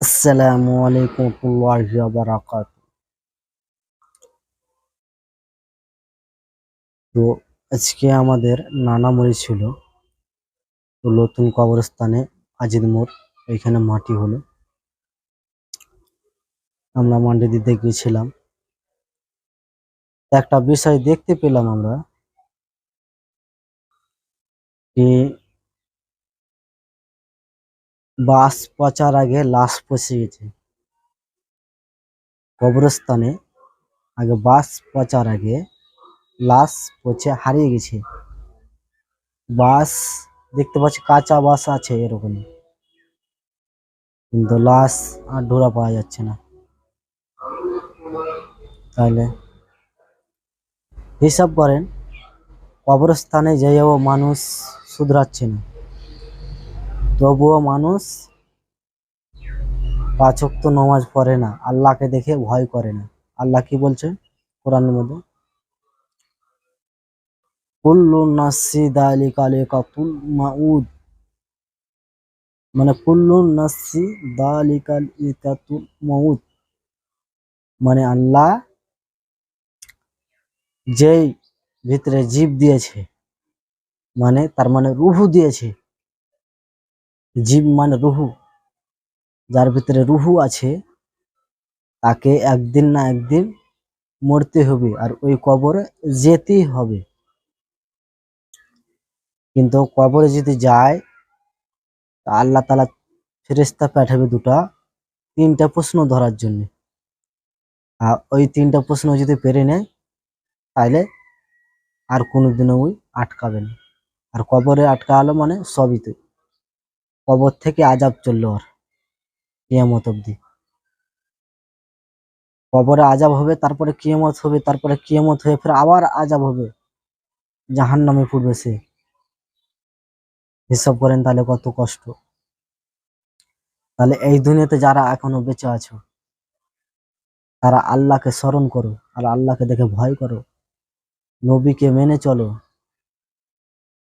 আসসালামু আলাইকুম ওয়ারাহমাতুল্লাহি ওয়া বারাকাতুহু। তো আজকে আমাদের নানা মরেছিল। তো নতুন কবরস্থানে আজিদ মোড় এখানে মাটি হলো। আমরা মাটি দিতে গেছিলাম। একটা বিষয় দেখতে পেলাম আমরা যে বাস পচার আগে লাশ পচে গেছে। কবরস্থানে আগে বাস পচার আগে লাশ পচে হারিয়ে গেছে। বাস দেখতে পাচ্ছি কাঁচা বাস আছে এরকম, কিন্তু লাশ আর ঢোড়া পাওয়া যাচ্ছে না। তাহলে হিসাব করেন, কবরস্থানে যেও মানুষ শুধরাচ্ছে না, তবুও মানুষ ৫ ওয়াক্ত নামাজ পড়ে না, আল্লাহকে দেখে ভয় করে না। আল্লাহ কি বলছে কোরআনের মধ্যে? কুল্লু নাসি দালিকাল মাউদ, মানে কুল্লু নাসি দালিকাল ইকাতুল মাউদ, মানে আল্লাহ যেই ভিতরে জীব দিয়েছে, মানে তার মানে রুহু দিয়েছে। জীব মানে রুহু, যার ভিতরে রুহু আছে তাকে একদিন না একদিন মরতে হবে আর ওই কবরে যেতেই হবে। কিন্তু কবরে যদি যায় তা আল্লাহ তাআলা ফেরেশতা পাঠাবে 3টা প্রশ্ন ধরার জন্য। আর ওই 3টা প্রশ্ন যদি পেরে নেয় তাহলে আর কোনোদিনও ওই আটকাবে না। আর কবরে আটকালো মানে সবই তো, কবর থেকে আযাব চললো আর কিয়ামত অবধি। কবরে আযাব হবে, তারপরে কিয়ামত হবে, তারপরে কিয়ামত হয়ে ফের আবার আযাব হবে, জাহান্নামে পড়বে সে। হিসাব করেন তাহলে কত কষ্ট। তাহলে এই দুনিয়াতে যারা এখনো বেঁচে আছো তারা আল্লাহকে স্মরণ করো আর আল্লাহকে দেখে ভয় করো, নবীকে মেনে চলো।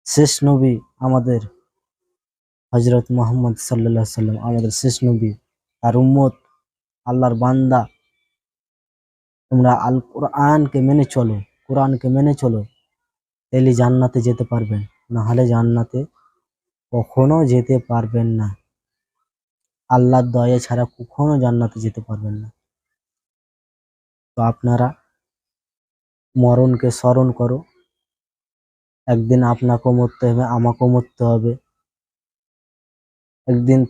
শেষ নবী আমাদের হযরত মুহাম্মদ সাল্লাল্লাহু আলাইহি সাল্লাম আমাদের শেষ নবী, আর উম্মত, আল্লাহর বান্দা। তোমরা আল কোরআনকে মেনে চলো, কোরআনকে মেনে চলো, তাহলে জান্নাতে যেতে পারবেন, না হলে জান্নাতে কখনো যেতে পারবেন না। আল্লাহর দয়া ছাড়া কখনো জান্নাতে যেতে পারবেন না। তো আপনারা মরণকে স্মরণ করো, একদিন আপনাকেও মরতে হবে, আমাকেও মরতে হবে। একদিন